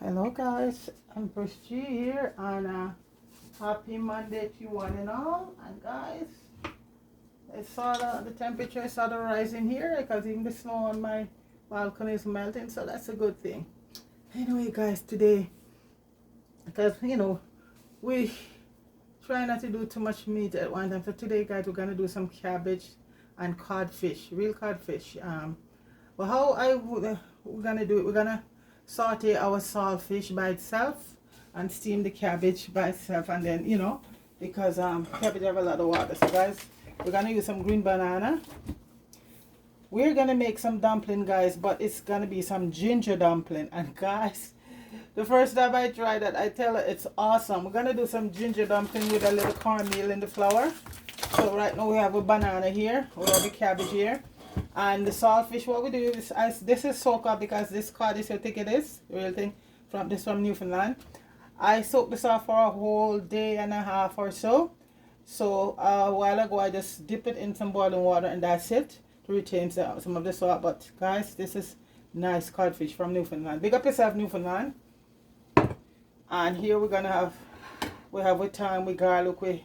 Hello guys, I'm Bruce G here and happy Monday to you one and all. And guys, it's sort of the temperature is sort of rising here because even the snow on my balcony is melting, so that's a good thing. Anyway guys, today, because we try not to do too much meat at one time, so today guys we're gonna do some cabbage and codfish, real codfish. But how we're gonna do it, we're gonna saute our saltfish by itself and steam the cabbage by itself, and then because cabbage have a lot of water. So guys, we're gonna use some green banana. We're gonna make some dumpling guys, but it's gonna be some ginger dumpling. And guys, the first time I tried that, I tell her it's awesome. We're gonna do some ginger dumpling with a little cornmeal in the flour. So right now we have a banana here, we have the cabbage here, and the saltfish. What we do is, this is soak up because this cod is how thick it is, the real thing, from Newfoundland. I soaked this off for a whole day and a half or so. So a while ago I just dip it in some boiling water and that's it, to retain some of the salt. But guys, this is nice codfish from Newfoundland. Big up yourself, Newfoundland. And here we're gonna have, we have with thyme, with garlic, with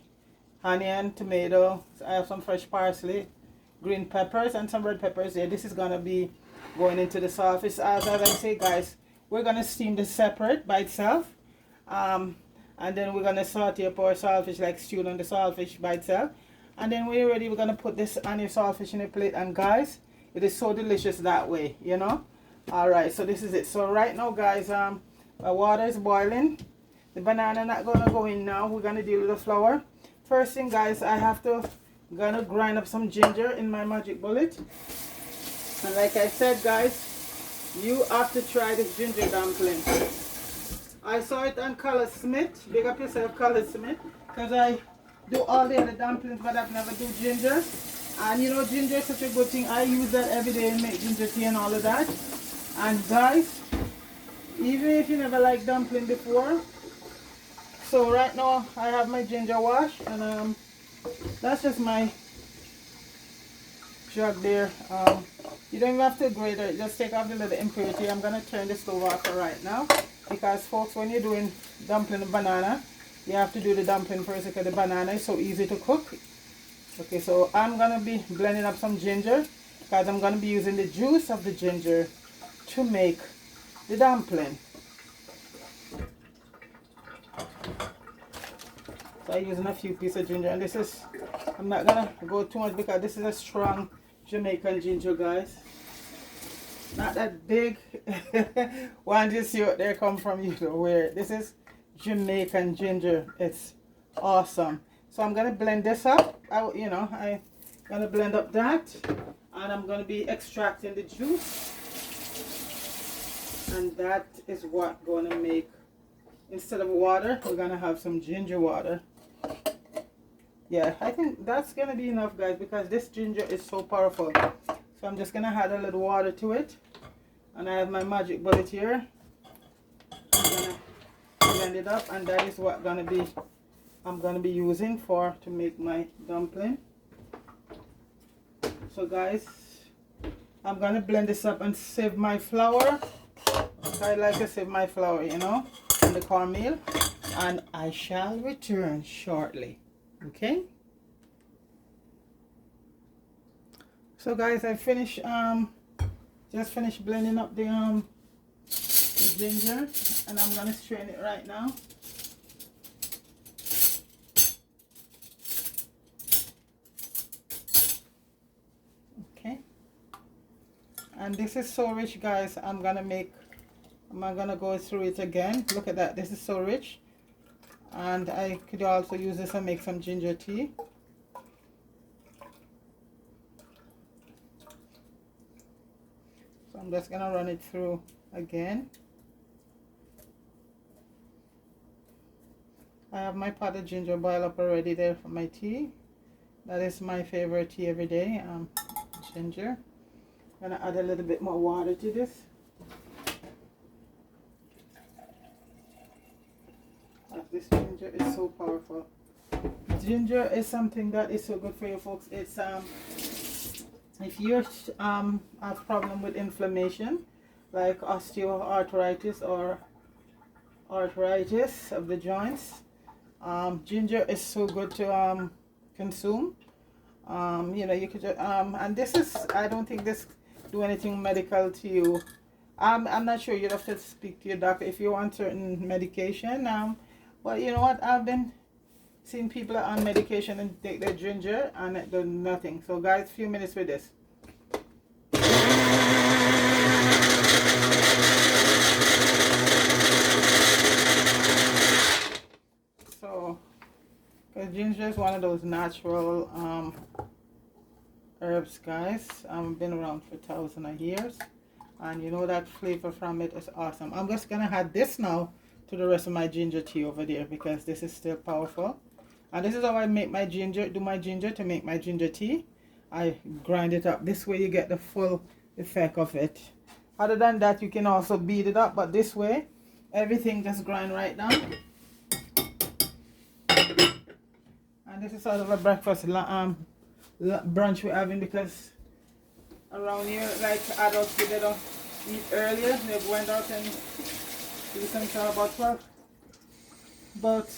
onion, tomato. I have some fresh parsley, green peppers, and some red peppers there. This is gonna be going into the saltfish. As I say guys, we're gonna steam this separate by itself, and then we're gonna saute up our saltfish, like stew on the saltfish by itself. And then when you're ready, we're gonna put this on your saltfish in a plate. And guys, it is so delicious that way, Alright, so this is it. So right now guys, my water is boiling. The banana not gonna go in now. We're gonna deal with the flour. First thing guys, gonna grind up some ginger in my magic bullet. And like I said guys, you have to try this ginger dumpling. I saw it on Color Smith. Big up yourself, Color Smith, because I do all the other dumplings, but I've never do ginger. And ginger is such a good thing. I use that every day and make ginger tea and all of that. And guys, even if you never like dumpling before, so right now I have my ginger wash, and that's just my jug there. You don't even have to grate it, just take off the little impurity. I'm gonna turn the stove off for right now, because folks, when you're doing dumpling and banana, you have to do the dumpling first because the banana is so easy to cook. Okay, so I'm gonna be blending up some ginger because I'm gonna be using the juice of the ginger to make the dumpling. So I'm using a few pieces of ginger, and this is, I'm not gonna go too much because this is a strong Jamaican ginger guys. Not that big one you see what they come from, where this is Jamaican ginger. It's awesome. So I'm gonna blend this up. I'm gonna blend up that, and I'm gonna be extracting the juice, and that is what gonna make, instead of water, we're gonna have some ginger water. Yeah, I think that's gonna be enough guys, because this ginger is so powerful. So I'm just gonna add a little water to it, and I have my magic bullet here. I'm gonna blend it up, and that is what I'm gonna be using to make my dumpling. So guys, I'm gonna blend this up and save my flour. I like to save my flour, and the cornmeal, and I shall return shortly. Okay, so guys, I just finished blending up the ginger, and I'm gonna strain it right now. Okay, and this is so rich guys. I'm not gonna go through it again. Look at that, this is so rich. And I could also use this and make some ginger tea. So I'm just gonna run it through again. I have my pot of ginger boil up already there for my tea. That is my favorite tea every day, ginger. I'm gonna add a little bit more water to this. This ginger is so powerful. Ginger is something that is so good for you folks. It's if you have problem with inflammation, like osteoarthritis or arthritis of the joints. Ginger is so good to consume. You know, you could just, and this is, I don't think this do anything medical to you. I'm not sure. You'd have to speak to your doctor if you want certain medication. But you know what? I've been seeing people on medication and take their ginger and it does nothing. So guys, few minutes with this. So, because ginger is one of those natural herbs, guys. Been around for thousands of years, and you know that flavor from it is awesome. I'm just gonna add this now to the rest of my ginger tea over there because this is still powerful. And this is how I make my ginger, do my ginger to make my ginger tea. I grind it up. This way you get the full effect of it. Other than that, you can also beat it up, but this way everything just grind right down. And this is sort of a breakfast brunch we're having because around here, like adults, they don't eat earlier. They went out and do something about 12. But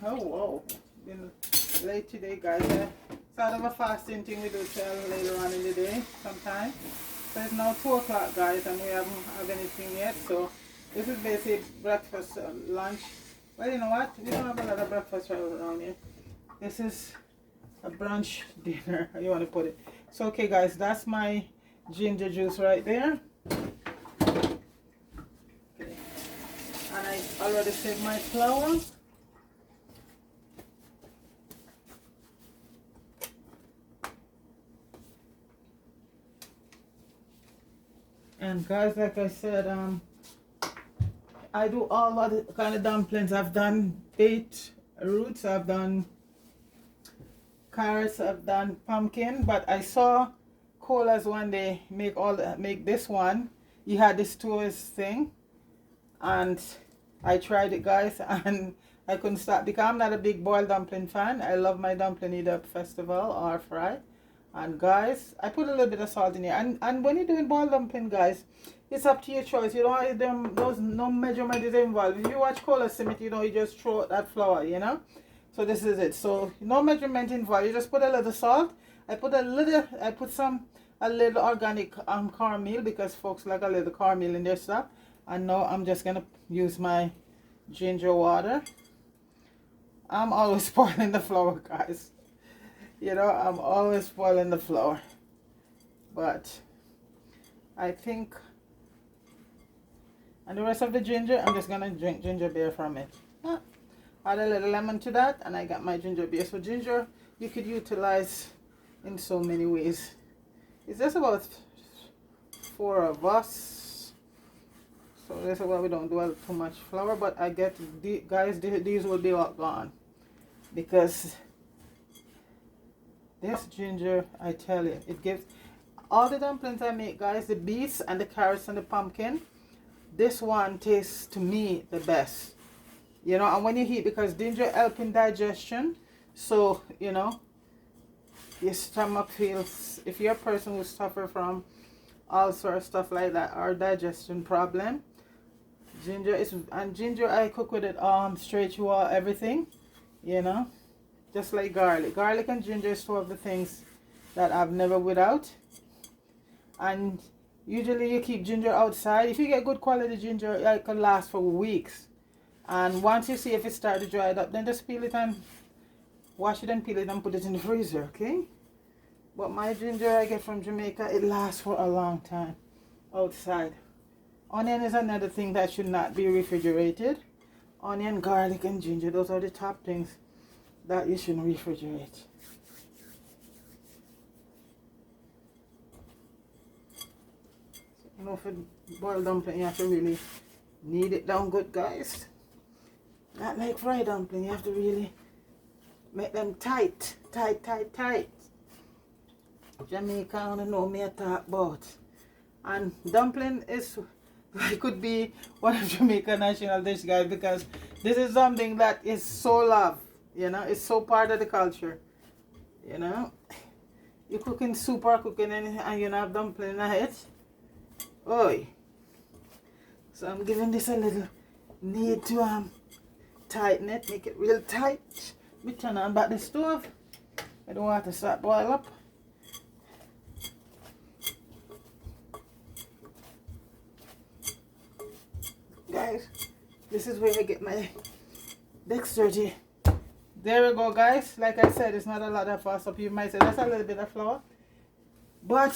oh whoa, been late today, guys. Sort of a fasting thing we do till later on in the day sometime. So it's now 2 o'clock, guys, and we haven't had anything yet. So this is basically breakfast, lunch. Well, you know what? We don't have a lot of breakfast right around here. This is a brunch dinner, how you want to put it. So okay, guys, that's my ginger juice right there. Okay. And I already saved my flour. And guys, like I said, I do all other kind of dumplings. I've done beet roots, I've done carrots, I've done pumpkin, but I saw Cola's one day make this one. He had this toast thing, and I tried it, guys, and I couldn't stop because I'm not a big boiled dumpling fan. I love my dumpling either festival or fry. And guys, I put a little bit of salt in here. And when you're doing boiled dumpling, guys, it's up to your choice. You don't those no measurement is involved. If you watch Cola Simit, you know, you just throw that flour, you know. So this is it. So no measurement involved. You just put a little salt. I put a little organic cornmeal because folks like a little cornmeal in their stuff. And now I'm just gonna use my ginger water. I'm always spoiling the flour, guys. You know, I'm always spoiling the flour. But I think, and the rest of the ginger, I'm just gonna drink ginger beer from it. Add a little lemon to that, and I got my ginger beer. So ginger, you could utilize in so many ways. It's just about 4 of us. So this is why we don't do too much flour. But I get, guys, these will be all gone because this ginger, I tell you, it gives all the dumplings I make, guys, the beets and the carrots and the pumpkin. This one tastes to me the best, you know. And when you eat, because ginger helps in digestion, so you know your stomach feels. If you're a person who suffers from ulcer or stuff like that or digestion problem, ginger is, and ginger I cook with it straight through everything, you know. Just like garlic. Garlic and ginger is two of the things that I've never without. And usually you keep ginger outside. If you get good quality ginger, it can last for weeks. And once you see if it starts to dry up, then just peel it and wash it and peel it and put it in the freezer, okay? But my ginger I get from Jamaica, it lasts for a long time outside. Onion is another thing that should not be refrigerated. Onion, garlic, and ginger, those are the top things that you shouldn't refrigerate. You know, for boiled dumpling, you have to really knead it down good, guys. Not like fried dumpling, you have to really make them tight. Jamaica, I don't know me I talk about. And dumpling is, it could be one of Jamaica's national dish, guys, because this is something that is so loved. You know, it's so part of the culture. You know, you're cooking soup or cooking anything and you have dumpling in it. Oi. So I'm giving this a little need to tighten it, make it real tight. We turn on back the stove. I don't want to start boil up. Guys, this is where I get my dexterity. There we go, guys. Like I said, it's not a lot of flour. So you might say that's a little bit of flour, but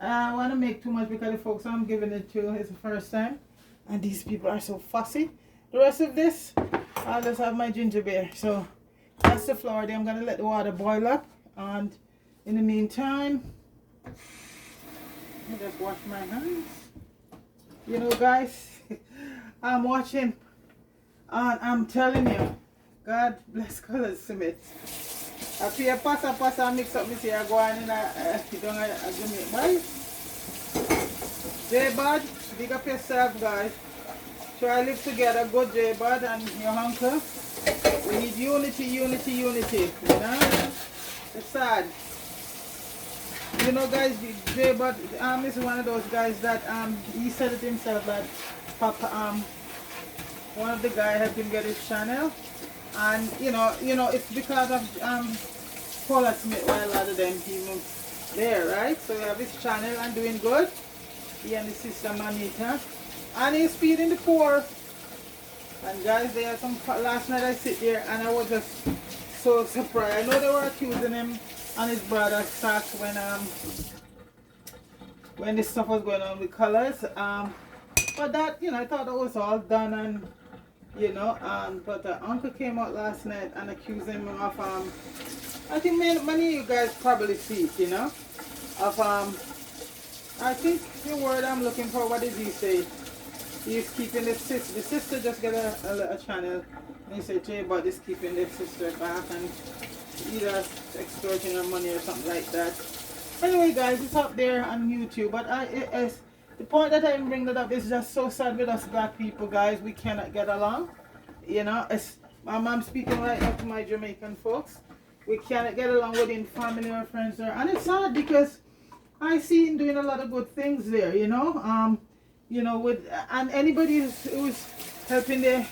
I want to make too much because the folks I'm giving it to is the first time, and these people are so fussy. The rest of this, I'll just have my ginger beer. So that's the flour there. I'm gonna let the water boil up, and in the meantime, let me just wash my hands. You know, guys, I'm watching, and I'm telling you, God bless Colors Smith. I feel pasta mix up. Me see I go on in a Jamaica, boy. J-Bud, big up yourself, guys. Try live together, good J-Bud and your uncle. We need unity, unity, unity. You know, it's sad. You know, guys, J-Bud is one of those guys that he said it himself that Papa one of the guys helped him get his channel, and you know it's because of Paula Smith while a lot of them even there, right? So we have his channel and doing good. He and his sister Manita, and he's feeding the poor. And guys, there are some last night I sit there and I was just so surprised. I know they were accusing him and his brother Sack when this stuff was going on with Colors. But that, you know, I thought that was all done, and you know, but the uncle came out last night and accused him of I think many of you guys probably see it, you know, of I think the word I'm looking for, what did he say? He's keeping the sister just get a channel, and he said J-Bud is keeping the sister back and either extorting her money or something like that. Anyway, guys, it's up there on YouTube, but the point that I bring that up is just so sad with us black people, guys. We cannot get along. You know, I'm speaking right now to my Jamaican folks. We cannot get along within family or friends there, and it's sad because I see him doing a lot of good things there. You know, with and anybody who's helping the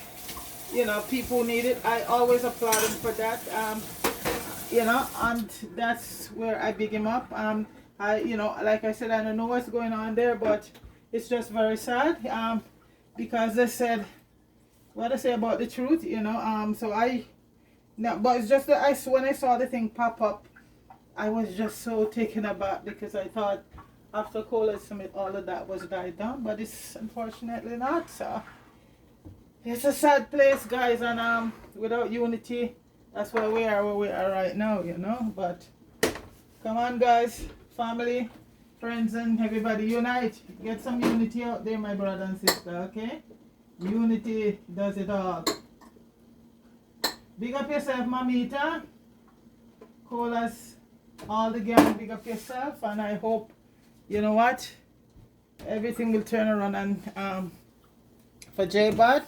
people who need it, I always applaud him for that. You know, and that's where I big him up. Like I said, I don't know what's going on there, but it's just very sad. Because they said what I say about the truth, you know. But it's just that when I saw the thing pop up, I was just so taken aback because I thought after Cola Summit all of that was died down, but it's unfortunately not. So it's a sad place, guys, and without unity, that's where we are right now, you know. But come on, guys, family, friends, and everybody, unite. Get some unity out there, my brother and sister, okay? Unity does it all. Big up yourself, Mamita. Colas, all the gang, big up yourself, and I hope, you know what, everything will turn around. And for J-Bud,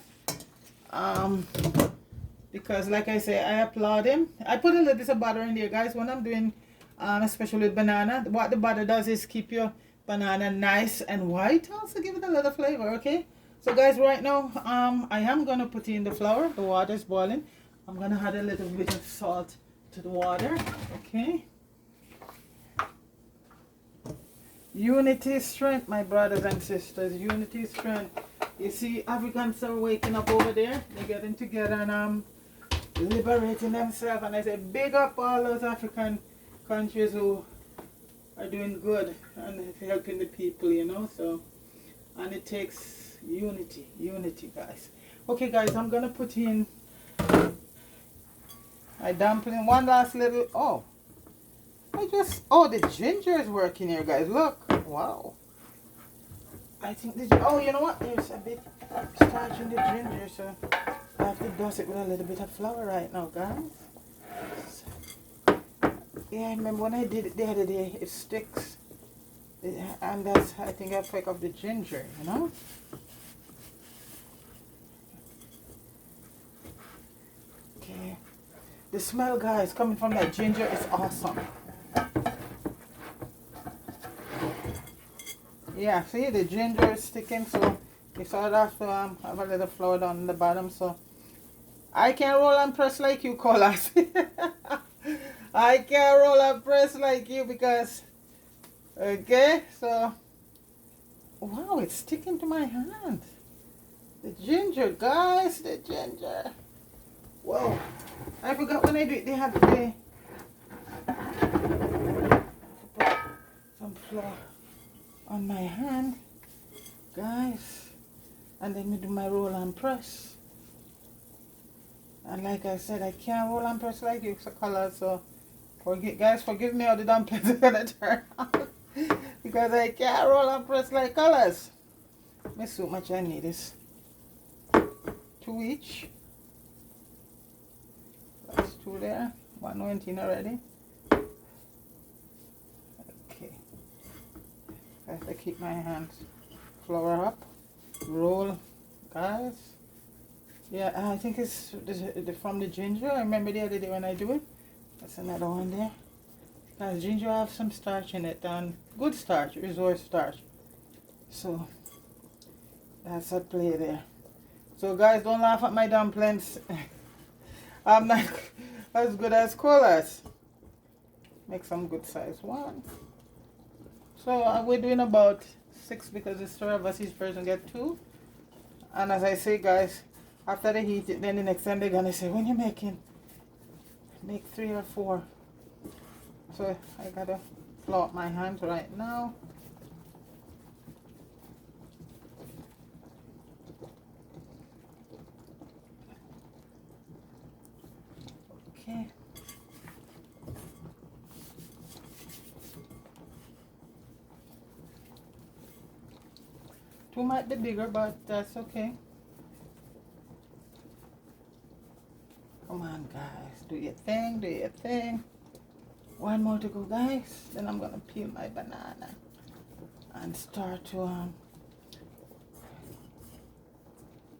because like I say, I applaud him. I put a little bit of butter in there, guys, when I'm doing especially with banana. What the butter does is keep your banana nice and white, also give it a little flavor, okay? So guys, right now I am gonna put in the flour. The water is boiling. I'm gonna add a little bit of salt to the water, okay? Unity is strength, my brothers and sisters. Unity is strength. You see, Africans are waking up over there. They're getting together and liberating themselves. And I say, big up all those African countries who are doing good and helping the people, you know. So, and it takes unity, guys. Okay, guys, I'm gonna put in my dumpling. One last little. The ginger is working here, guys. Look, wow. I think this. Oh, you know what? There's a bit starch in the ginger, so I have to dust it with a little bit of flour right now, guys. Yeah, I remember when I did it the other day, it sticks. And that's, I think I pick up the ginger, you know? Okay. The smell, guys, coming from that ginger is awesome. Yeah, see the ginger is sticking, so you sort of have to have a little flour down the bottom. So I can't roll and press like you, Colas. I can't roll and press like you because, okay, so, wow, it's sticking to my hand. The ginger, guys, the ginger. Whoa, I forgot when I do it, they had to put some flour on my hand, guys, and then we do my roll and press. And like I said, I can't roll and press like you, color, so guys, forgive me how the dumplings are gonna turn out because I can't roll and press like colors. Let me see how much I need is 2 each. That's 2 there. 1 went in already. Okay. I have to keep my hands flour up. Roll, guys. Yeah, I think it's from the ginger. I remember the other day when I do it. That's another one there. Because ginger have some starch in it, and good starch, resource starch. So that's at play there. So guys, don't laugh at my dumplings. I'm not as good as Colas. Make some good size one. So we're doing about 6 because it's 3 of us, each person get 2. And as I say, guys, after they heat it, then the next time they're gonna say, when you're making, make 3 or 4. So I gotta flour up my hands right now. Okay. Two might be bigger, but that's okay. Come on, guys, do your thing, do your thing. 1 more to go, guys. Then I'm gonna peel my banana and start to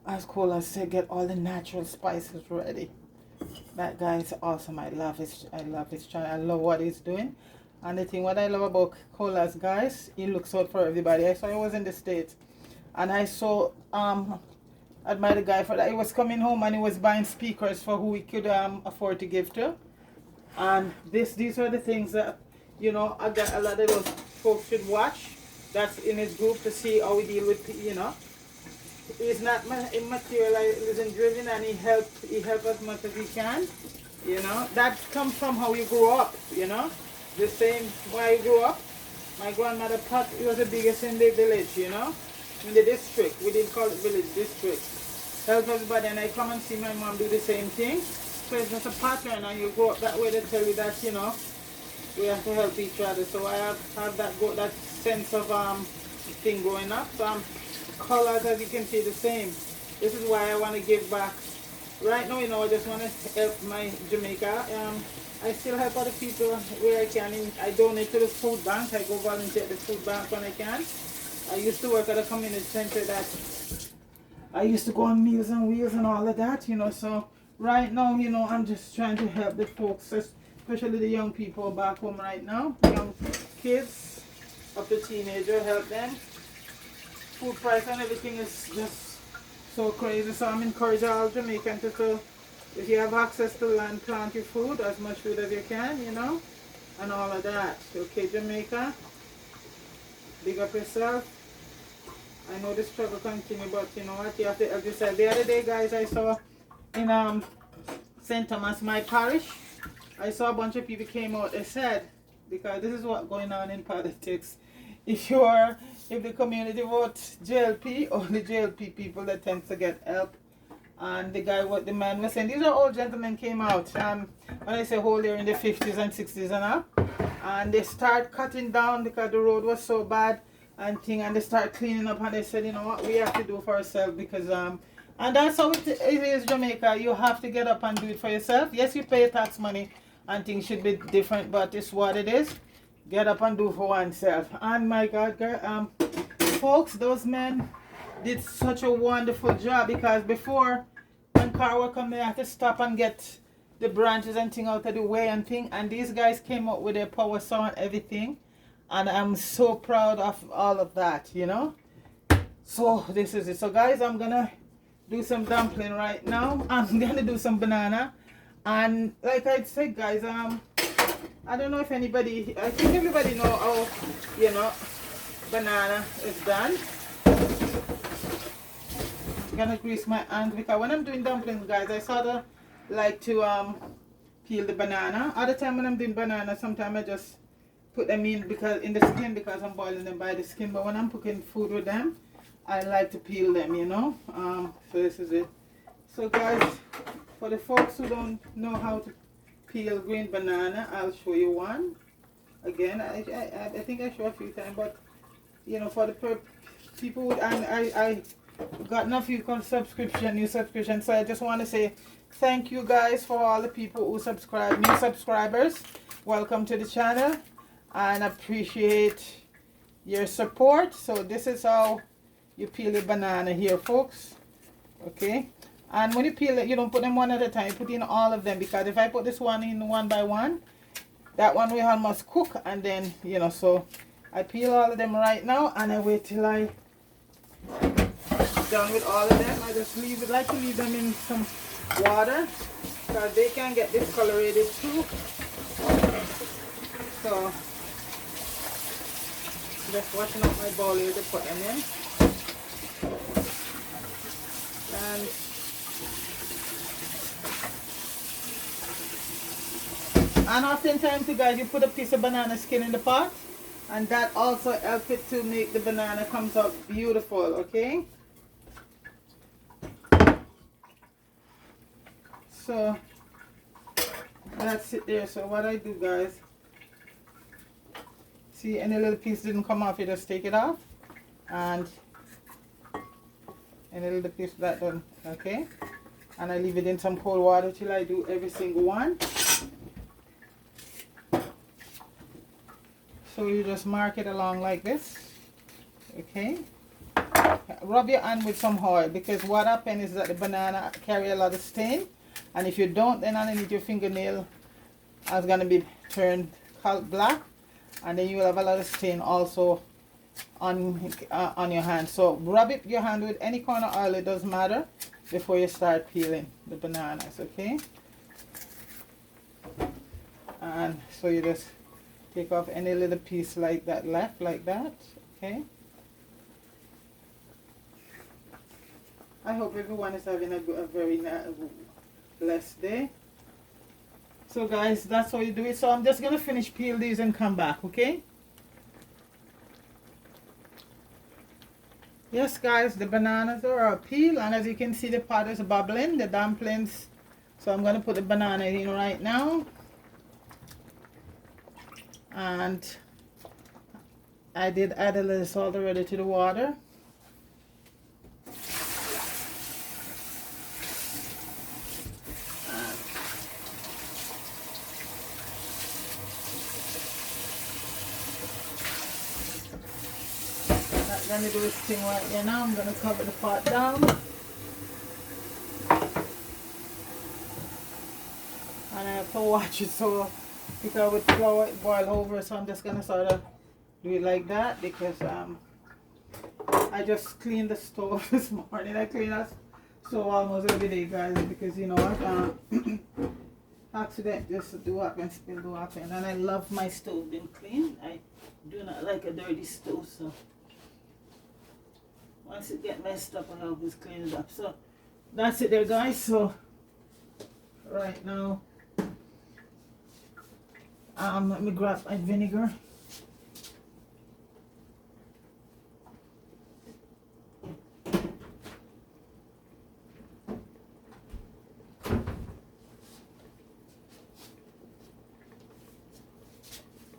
as Cola said, get all the natural spices ready. That guy is awesome. I love his channel. I love what he's doing. And the thing what I love about Cola's, guys, he looks out for everybody. I saw he was in the States, and I saw admire the guy for that. He was coming home and he was buying speakers for who he could afford to give to. And these are the things that, you know, a lot of those folks should watch. That's in his group to see how we deal with, you know. He's not materialism driven, and he help as much as he can. You know, that comes from how you grew up, you know. The same way I grew up. My grandmother pot, it was the biggest in the village, you know. In the district. We didn't call it village, district. Help everybody, and I come and see my mom do the same thing. So it's just a pattern, and you grow up that way. They tell you that, you know, we have to help each other. So I have that sense of thing growing up. So colors, as you can see, the same. This is why I want to give back. Right now, you know, I just want to help my Jamaica. I still help other people where I can. I donate to the food bank. I go volunteer at the food bank when I can. I used to work at a community center that I used to go on Meals on Wheels and all of that, you know. So right now, you know, I'm just trying to help the folks, especially the young people back home right now. Young kids up to teenager, help them. Food price and everything is just so crazy. So I'm encouraging all Jamaicans to, if you have access to land, plant your food, as much food as you can, you know, and all of that. Okay, Jamaica, big up yourself. I know the struggle continue, but you know what, you have to help yourself. The other day, guys, I saw in St. Thomas, my parish, I saw a bunch of people came out. They said, because this is what's going on in politics, if the community votes JLP, or the JLP people that tend to get help. And the man was saying, these are old gentlemen came out, when I say old, they're in the 50s and 60s and up, and they start cutting down because the road was so bad and they start cleaning up, and they said, you know what, we have to do for ourselves, because and that's how it is, Jamaica. You have to get up and do it for yourself. Yes, you pay tax money and things should be different, but it's what it is. Get up and do for oneself. And my God, girl, folks, those men did such a wonderful job, because before, when car would come, they had to stop and get the branches and thing out of the way and thing, and these guys came up with their power saw and everything, and I'm so proud of all of that, you know. So this is it. So guys, I'm gonna do some dumpling right now. I'm gonna do some banana, and like I said, guys, I don't know if anybody, I think everybody know how, you know, banana is done. I'm gonna grease my hands because when I'm doing dumplings, guys, I sort of like to peel the banana. Other time when I'm doing banana, sometimes I just put them in because in the skin because I'm boiling them by the skin. But when I'm cooking food with them, I like to peel them, you know. So this is it. So guys, for the folks who don't know how to peel green banana, I'll show you one. Again, I think I show a few times, but you know, for the people, and I gotten a few new subscription. So I just want to say thank you guys for all the people who subscribe, new subscribers. Welcome to the channel, and appreciate your support. So this is how you peel your banana here, folks. Okay, and when you peel it, you don't put them one at a time. You put in all of them, because if I put this one in one by one, that one will almost cook, and then, you know, so I peel all of them right now, and I wait till I done with all of them. I just like to leave them in some water because they can get discolorated too. So just washing up my bowl here to put them in. And oftentimes, you guys, you put a piece of banana skin in the pot, and that also helps it to make the banana comes out beautiful. Okay, so that's it there. So what I do, guys, see any little piece didn't come off, you just take it off, and any little piece that done. Okay, and I leave it in some cold water till I do every single one. So you just mark it along like this. Okay, rub your hand with some oil, because what happens is that the banana carry a lot of stain, and if you don't, then underneath your fingernail is going to be turned black, and then you will have a lot of stain also on your hand. So rub it your hand with any kind of oil, it doesn't matter, before you start peeling the bananas. Okay, and so you just take off any little piece like that left, like that. Okay, I hope everyone is having a very blessed day. So guys, that's how you do it. So I'm just gonna finish peel these and come back. Okay, yes guys, the bananas are peeled, and as you can see, the pot is bubbling, the dumplings. So I'm gonna put the banana in right now, and I did add a little salt already to the water. Let me do this thing right here now. I'm going to cover the pot down, and I have to watch it so because with flour it boil over. So I'm just going to sort of do it like that, because I just cleaned the stove this morning. I clean the stove almost every day, guys, because you know what, accident just do happen, spill do happen, and I love my stove being clean. I do not like a dirty stove, so once it get messed up, I always clean it up. So that's it there, guys. So right now, let me grab my vinegar.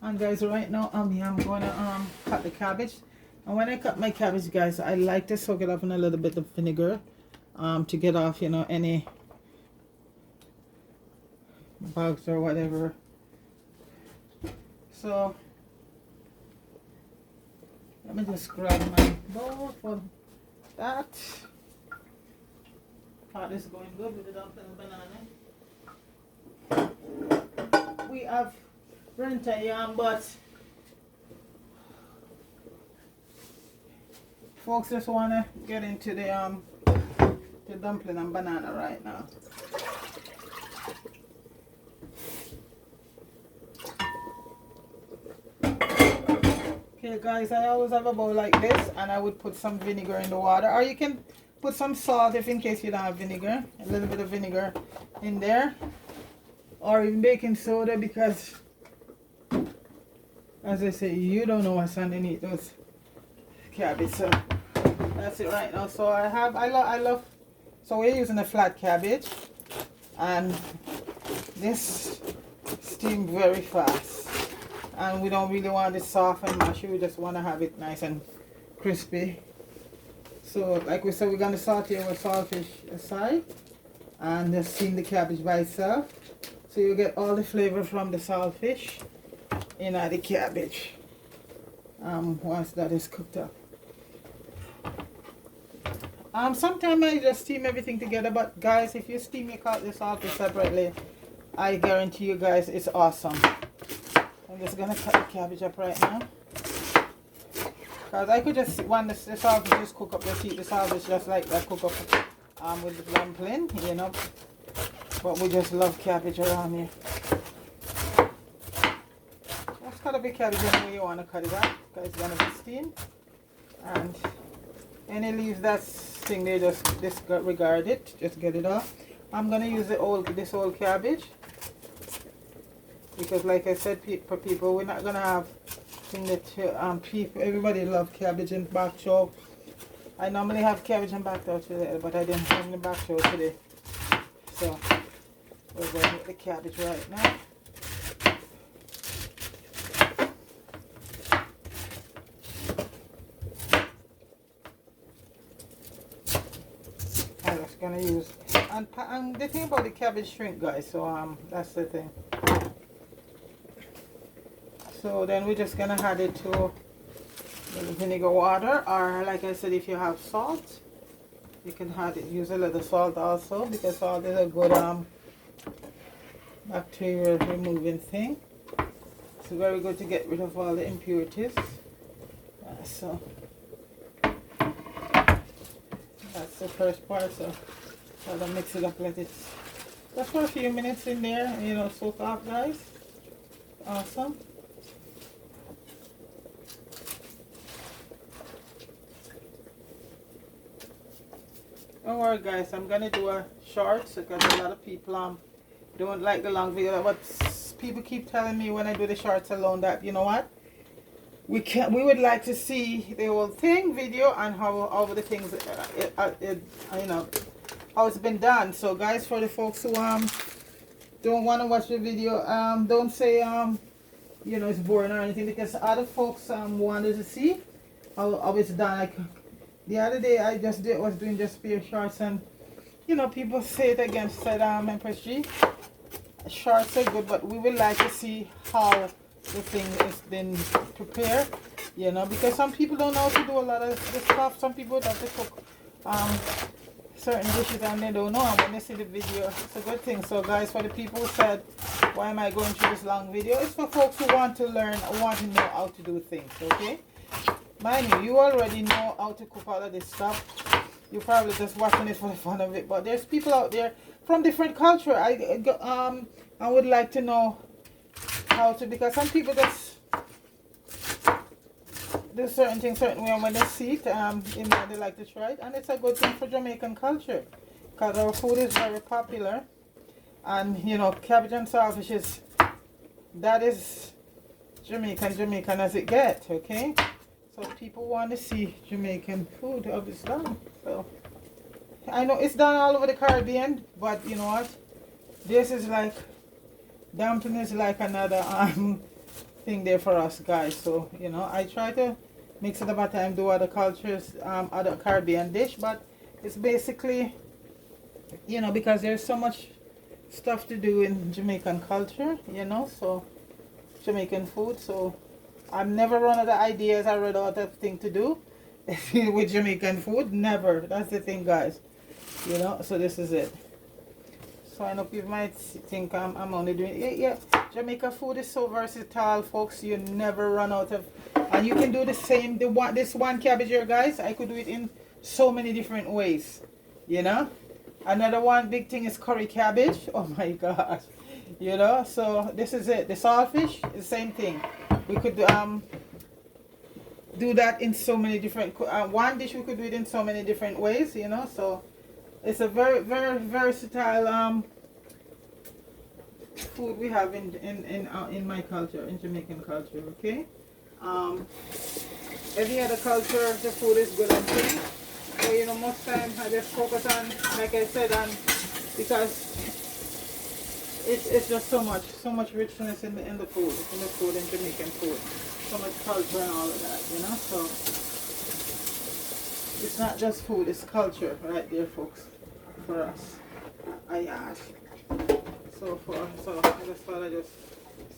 And guys, right now I'm gonna cut the cabbage. And when I cut my cabbage, guys, I like to soak it up in a little bit of vinegar to get off, you know, any bugs or whatever. So let me just grab my bowl for that. Pot is going good with the dumpling banana. We have rent a yam, but folks just want to get into the dumpling and banana right now. Okay guys, I always have a bowl like this, and I would put some vinegar in the water, or you can put some salt if in case you don't have vinegar, a little bit of vinegar in there, or even baking soda, because as I say, you don't know what's underneath those cabbage. So that's it right now. So I love, so we're using a flat cabbage, and this steamed very fast, and we don't really want it soft and mushy. We just want to have it nice and crispy. So like we said, we're going to saute our saltfish aside and just steam the cabbage by itself, so you get all the flavor from the saltfish in the cabbage once that is cooked up. Sometimes I just steam everything together, but guys, if you steam your saltfish separately, I guarantee you guys it's awesome. I'm just gonna cut the cabbage up right now, because I could just want the saltfish just cook up, just eat the saltfish just like that, cook up with the dumpling, you know. But we just love cabbage around here. Just cut a big cabbage any way you want to cut it up, because it's gonna be steamed. And any leaves that's thing they just disregard it, just get it off. I'm gonna use this old cabbage, because like I said, for people, we're not gonna have thing that people, everybody love cabbage and bok chow. I normally have cabbage and bok chow today, but I didn't have the bok chow today, so we're going to make the cabbage right now. I'm just gonna use, and the thing about the cabbage shrink, guys, so that's the thing. So then we're just gonna add it to the vinegar water, or like I said, if you have salt, you can use a little salt also, because salt is a good bacteria removing thing. It's very good to get rid of all the impurities. So that's the first part. So try to mix it up, let it just for a few minutes in there, you know, soak off, guys. Awesome. Don't worry guys, I'm gonna do a short, because a lot of people don't like the long video, but people keep telling me when I do the shorts alone that, you know what, we would like to see the whole thing video and how the things you know, how it's been done. So guys, for the folks who don't want to watch the video, don't say you know, it's boring or anything, because other folks wanted to see how it's done. Like the other day I was doing just spear shorts, and you know, people say it again, said Empress G, shorts are good, but we would like to see how the thing is been prepared, you know, because some people don't know how to do a lot of this stuff. Some people have to cook certain dishes and they don't know, and when they see the video, it's a good thing. So guys, for the people who said, why am I going through this long video, it's for folks who want to learn, want to know how to do things, okay? Mind you already know how to cook all of this stuff. You're probably just watching it for the fun of it, but there's people out there from different culture. I would like to know how to, because some people just do certain things certain way, and when they see it, you know, they like to try it, and it's a good thing for Jamaican culture, because our food is very popular, and you know, cabbage and saltfish that is Jamaican as it gets, okay? So people want to see Jamaican food of Islam. So I know it's done all over the Caribbean, but you know what? This is like, dumpling is like another thing there for us guys. So you know, I try to mix it up at time, do other cultures, other Caribbean dish, but it's basically, you know, because there's so much stuff to do in Jamaican culture, you know, so Jamaican food. So I'm never run out of ideas. I run out of thing to do with Jamaican food. Never. That's the thing, guys. You know. So this is it. So I know people might think I'm only doing it. Yeah. Jamaica food is so versatile, folks. You never run out of And you can do the same. This one cabbage here, guys, I could do it in so many different ways, you know. Another one big thing is curry cabbage. Oh my gosh, you know. So this is it. The saltfish is the same thing. We could do that in so many different one dish. We could do it in so many different ways, you know. So it's a very versatile food we have in my culture, in Jamaican culture. Okay. Any other culture, the food is good and clean. So, you know, most time I just focus on, like I said, on because it's just so much richness in the food, in Jamaican food, so much culture and all of that, you know. So it's not just food, it's culture right there, folks, for us. So I just thought I'd just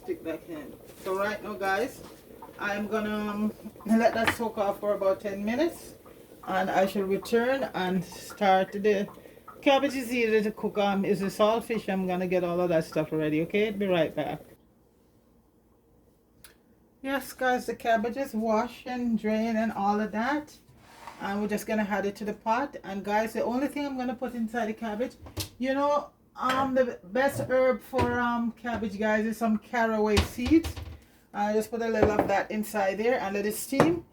stick that in. So right now, guys, I'm gonna let that soak off for about 10 minutes, and I shall return and start the cabbage. Is easy to cook. Is the saltfish. I'm gonna get all of that stuff ready. Okay, be right back. Yes, guys, the cabbage is washed and drained and all of that, and we're just gonna add it to the pot. And guys, the only thing I'm gonna put inside the cabbage, you know, the best herb for cabbage, guys, is some caraway seeds. I just put a little of that inside there and let it steam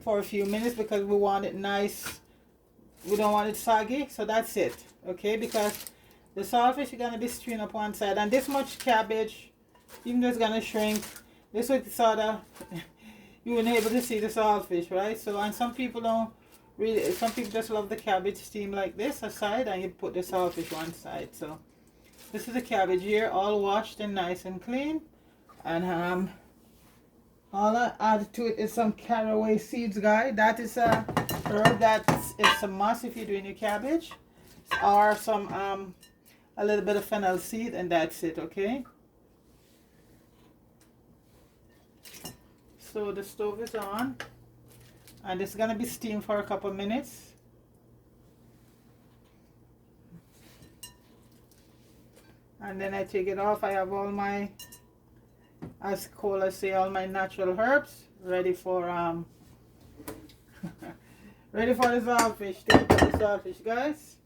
for a few minutes because we want it nice. We don't want it soggy, so that's it. Okay, because the saltfish is gonna be strewn up one side, and this much cabbage, even though it's gonna shrink, this would sort of you wouldn't be able to see the saltfish, right? So, and some people don't really. Some people just love the cabbage steam like this aside, and you put the saltfish one side. So, this is the cabbage here, all washed and nice and clean, and all I add to it is some caraway seeds, guys. That is a herb that is a must if you're doing your cabbage, or some a little bit of fennel seed, and that's it. Okay. So the stove is on, and it's gonna be steamed for a couple of minutes. And then I take it off. I have all my, as Cola say, all my natural herbs ready for ready for the saltfish. Take the saltfish, guys.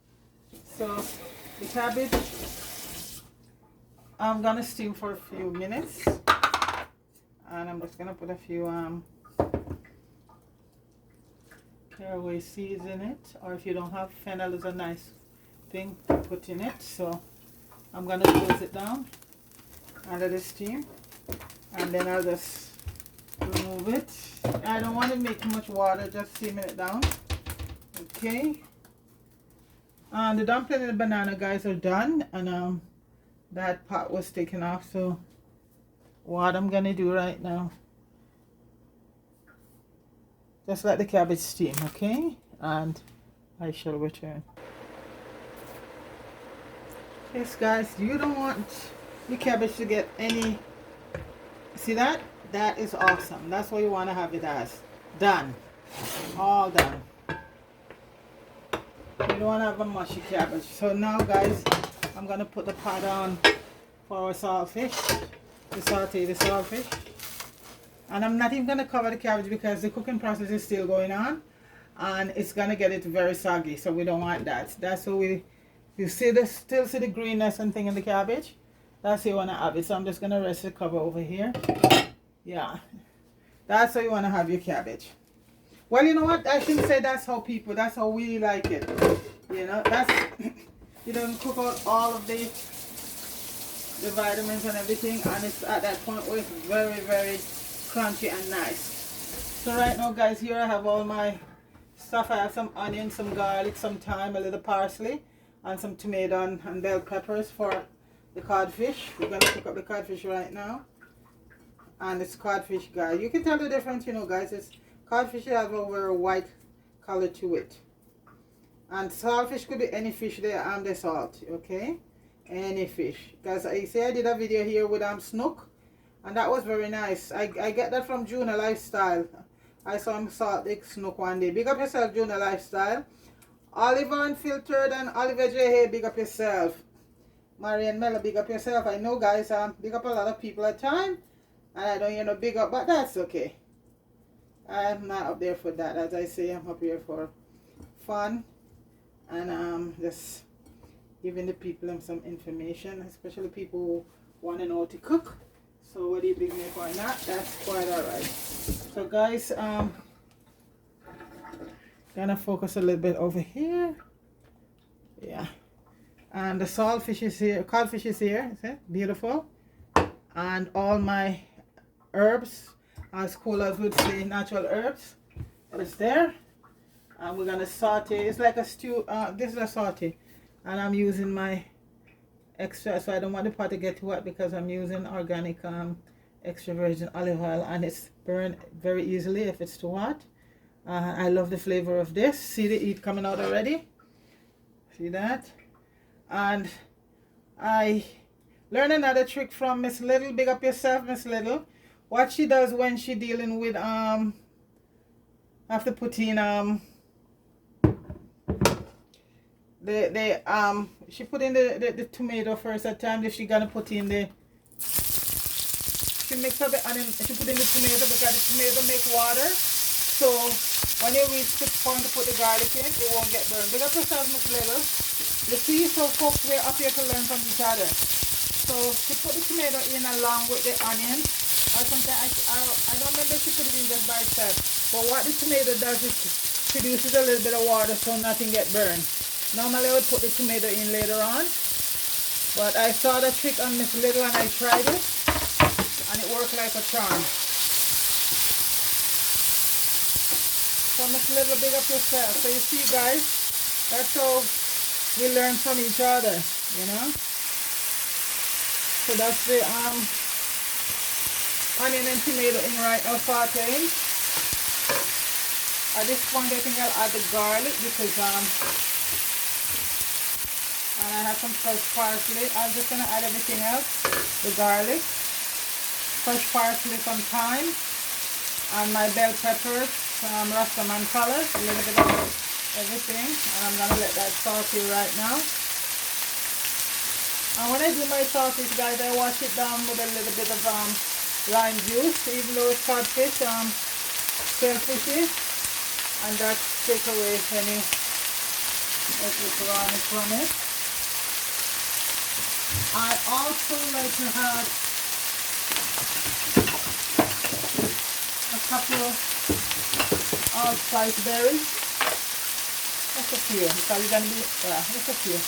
So the cabbage I'm gonna steam for a few minutes, and I'm just gonna put a few caraway seeds in it, or if you don't have, fennel is a nice thing to put in it. So I'm gonna close it down and let it steam, and then I'll just remove it. I don't want to make too much water, just steaming it down. Okay. And the dumpling and the banana, guys, are done, and that pot was taken off. So what I'm gonna do right now, just let the cabbage steam, okay, and I shall return. Yes, guys, you don't want the cabbage to get any, see that? That is awesome. That's what you want to have it as. Done. All done. You don't want to have a mushy cabbage. So now, guys, I'm going to put the pot on for our saltfish. To saute the saltfish. And I'm not even going to cover the cabbage because the cooking process is still going on. And it's going to get it very soggy. So we don't want that. That's what you see still see the greenness and thing in the cabbage. That's how you want to have it. So I'm just going to rest the cover over here. Yeah. That's how you want to have your cabbage. Well, you know what? I shouldn't say that's how we like it. You know, that's, you don't cook out all of the vitamins and everything, and it's at that point where it's very, very crunchy and nice. So right now, guys, here I have all my stuff. I have some onion, some garlic, some thyme, a little parsley, and some tomato and bell peppers for the codfish. We're going to cook up the codfish right now. And it's codfish, guys. You can tell the difference, you know, guys. It's codfish has over a white color to it. And saltfish could be any fish there and the salt, okay? Any fish. Because I say I did a video here with snook, and that was very nice. I get that from Juna Lifestyle. I saw him salt the snook one day. Big up yourself, Juna Lifestyle. Oliver Unfiltered and Oliver J. Hay, big up yourself. Marian Mella, big up yourself. I know, guys, big up a lot of people at time. And I don't hear no big up, but that's okay. I'm not up there for that. As I say, I'm up here for fun and just giving the people some information, especially people who want to know how to cook. So whether you big make or not, that's quite alright. So guys, gonna focus a little bit over here. Yeah. And the saltfish is here, codfish is here, see? Beautiful. And all my herbs, as cool as would say, natural herbs, is there. And we're gonna saute. It's like a stew. This is a saute, and I'm using my extra, so I don't want the pot to get too hot because I'm using organic extra virgin olive oil, and it's burned very easily if it's too hot. I love the flavor of this. See the heat coming out already? See that? And I learned another trick from Miss Little. Big up yourself, Miss Little. What she does when she dealing with have to put in she put in the tomato first at times. If she gonna put in she mix up the onion, she put in the tomato because the tomato make water. So when you reach the point to put the garlic in, it won't get burned. Big up yourself, Miss Little. You see, so folks, we're up here to learn from each other. So she put the tomato in along with the onion. Or sometimes I don't remember if she put it in just by itself. But what the tomato does is produces a little bit of water so nothing get burned. Normally I would put the tomato in later on. But I saw the trick on Miss Little and I tried it. And it worked like a charm. So Miss Little, big up yourself. So you see guys, that's how we learn from each other, you know. So that's the onion and tomato in right now sauteing. At this point I think I'll add the garlic because and I have some fresh parsley. I'm just gonna add everything else. The garlic, fresh parsley, some thyme, and my bell peppers, Rastaman color, a little bit of everything, and I'm gonna let that saute right now. And when I do my sausage, guys, I wash it down with a little bit of lime juice, even though it's codfish, shellfishy, and that take away any rawness from it. I also like to have a couple of allspice berries. Just a few, because it's gonna be just a few.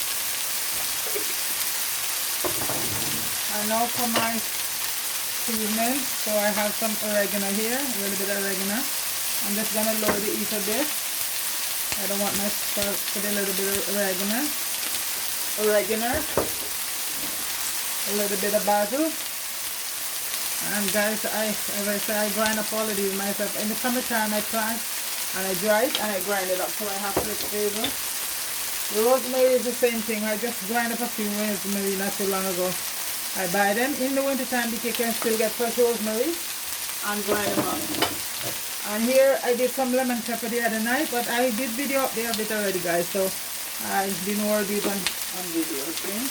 And now for my seasoning, so I have some oregano here, a little bit of oregano. I'm just gonna lower the heat a bit. I don't want my stuff, put a little bit of oregano, a little bit of basil. And guys, as I say, I grind up all of these myself. In the summertime I plant and I dry it and I grind it up so I have fresh flavor. The rosemary is the same thing. I just grind up a few rosemary not too long ago. I buy them. In the winter time you can still get fresh rosemary and grind them up. And here I did some lemon pepper the other night, but I did video up there a bit already, guys, so I didn't worry it on video, okay?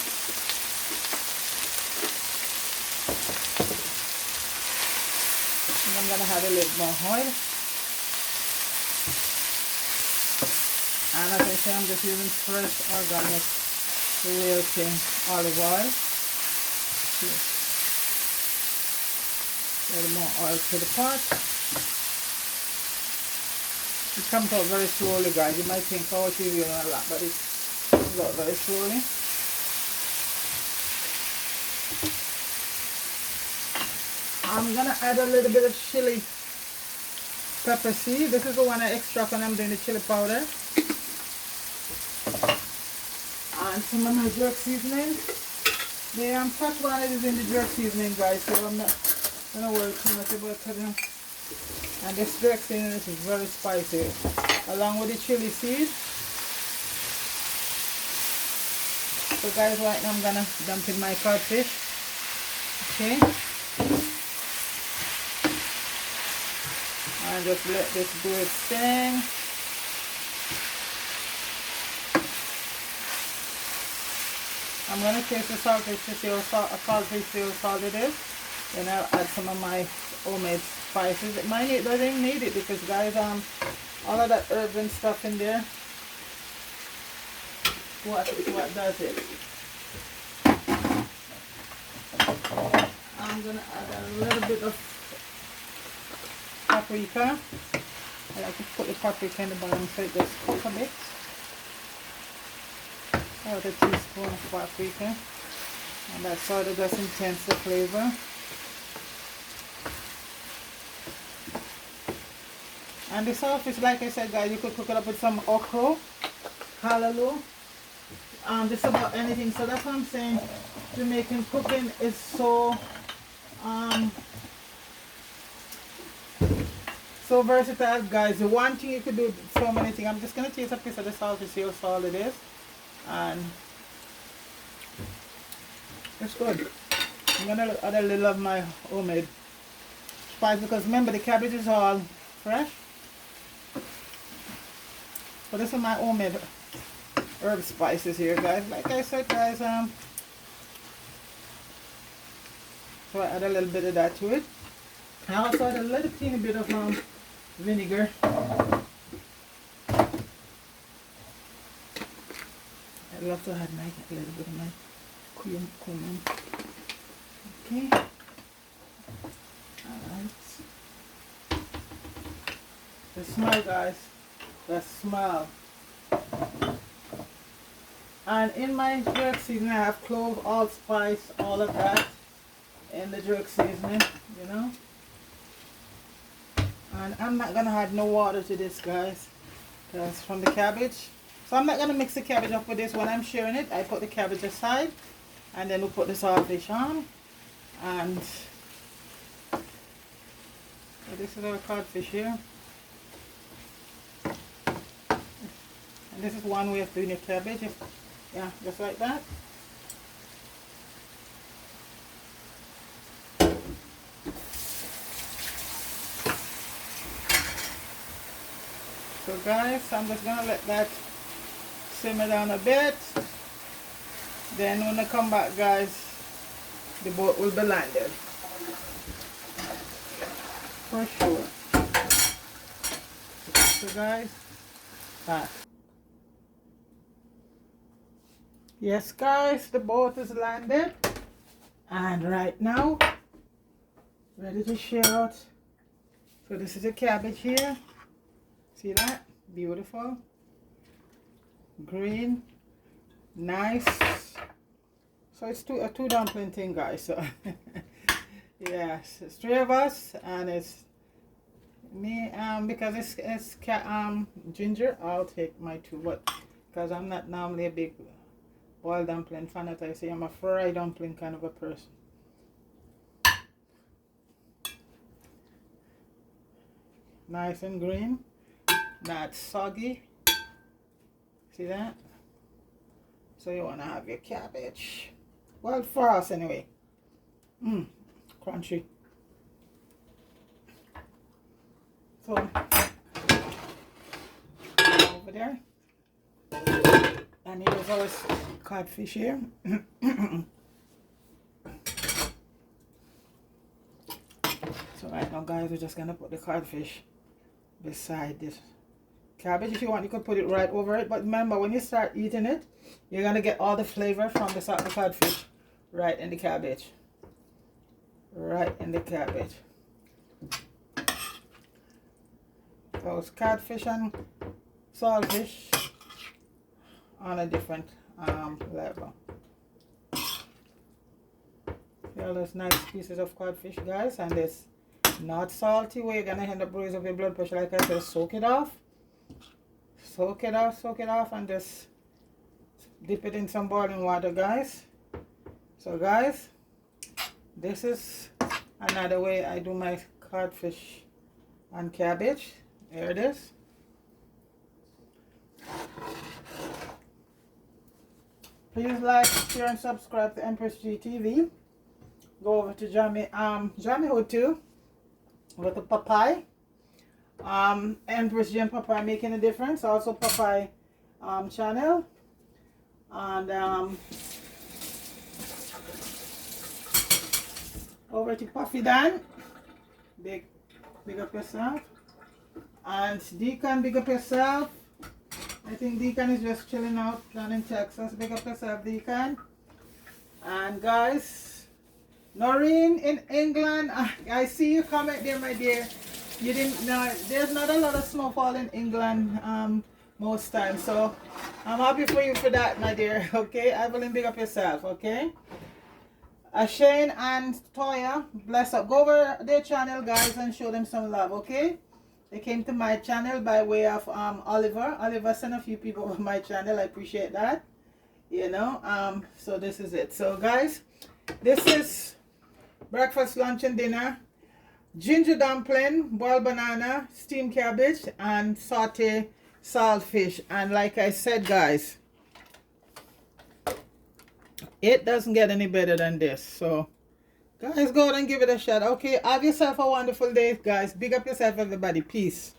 And I'm gonna add a little more oil. And as I say, I'm just using fresh, organic, the real thing, olive oil. Here. A little more oil to the pot. It comes out very slowly, guys. You might think, oh, it's really a lot, but it comes out very slowly. I'm gonna add a little bit of chili pepper seed. This is the one I extract when I'm doing the chili powder. And some of my jerk seasoning. The first one is in the jerk seasoning, guys, so I'm not gonna worry too much about it. And this jerk seasoning is very spicy, along with the chili seed. So guys, right now I'm gonna dump in my codfish. Okay. And just let this do its thing. I'm gonna taste the saltfish to see how salty it is. Then I'll add some of my homemade spices. It might need, doesn't need it because guys, all of that herbs and stuff in there. What does it? I'm gonna add a little bit of paprika. I like to put the paprika in the bottom so it just cook a bit. About a teaspoon of paprika, and that sort of just enhance the flavor. And the saltfish, like I said guys, you could cook it up with some okra, callaloo, just about anything. So that's what I'm saying, Jamaican cooking is so so versatile guys. The one thing you could do so many things. I'm just gonna taste a piece of the saltfish, see how salt it is, and it's good. I'm gonna add a little of my homemade spice because remember the cabbage is all fresh. So this is my homemade herb spices here guys. Like I said guys, so I add a little bit of that to it. I also add a little teeny bit of vinegar. I love to add a little bit of my cumin. Okay. Alright. The smell guys. The smell. And in my jerk seasoning I have clove, allspice, all of that in the jerk seasoning, you know. And I'm not gonna add no water to this guys, because from the cabbage. So I'm not gonna mix the cabbage up with this. When I'm sharing it, I put the cabbage aside and then we'll put the saltfish on. And so this is our codfish here. And this is one way of doing your cabbage. Yeah, just like that. So guys, I'm just gonna let that simmer down a bit. Then when I come back guys, the boat will be landed. For sure. So guys, that. Yes guys, the boat is landed. And right now, ready to share out. So this is the cabbage here. See that? Beautiful. Green. Nice. So it's a two dumpling thing guys. So yes, it's 3 of us and it's me because it's ginger, I'll take my 2, but because I'm not normally a big boiled dumpling fan, as I say, I'm a fried dumpling kind of a person. Nice and green, not soggy. See that? So you want to have your cabbage, well, for us anyway. Crunchy. So over there, and here's our codfish here. So right now guys, we're just gonna put the codfish beside this cabbage. If you want, you could put it right over it, but remember, when you start eating it, you're gonna get all the flavor from the salt of the codfish right in the cabbage. Right in the cabbage. Those codfish and saltfish on a different level. See all those nice pieces of codfish guys, and this not salty where you're gonna end up raising up your blood pressure. Like I said, soak it off. Soak it off, and just dip it in some boiling water guys. So guys, this is another way I do my codfish and cabbage. There it is. Please like, share and subscribe to Empress G TV. Go over to Jamaica too with the Popeye. Empress G and Popeye Making a Difference. Also Popeye channel. And Over to Puffy Dan. Big up yourself. And Deacon, big up yourself. I think Deacon is just chilling out down in Texas. Big up yourself, Deacon. And guys, Noreen in England. I see you comment there, my dear. You didn't know there's not a lot of snowfall in England most times. So I'm happy for you for that, my dear. Okay, Evelyn, big up yourself, okay? Shane and Toya, bless up. Go over their channel, guys, and show them some love, okay? They came to my channel by way of Oliver. Oliver sent a few people on my channel. I appreciate that. You know, so this is it. So, guys, this is breakfast, lunch, and dinner. Ginger dumpling, boiled banana, steamed cabbage, and saute saltfish. And like I said, guys, it doesn't get any better than this. So, guys, go out and give it a shot. Okay, have yourself a wonderful day, guys. Big up yourself, everybody. Peace.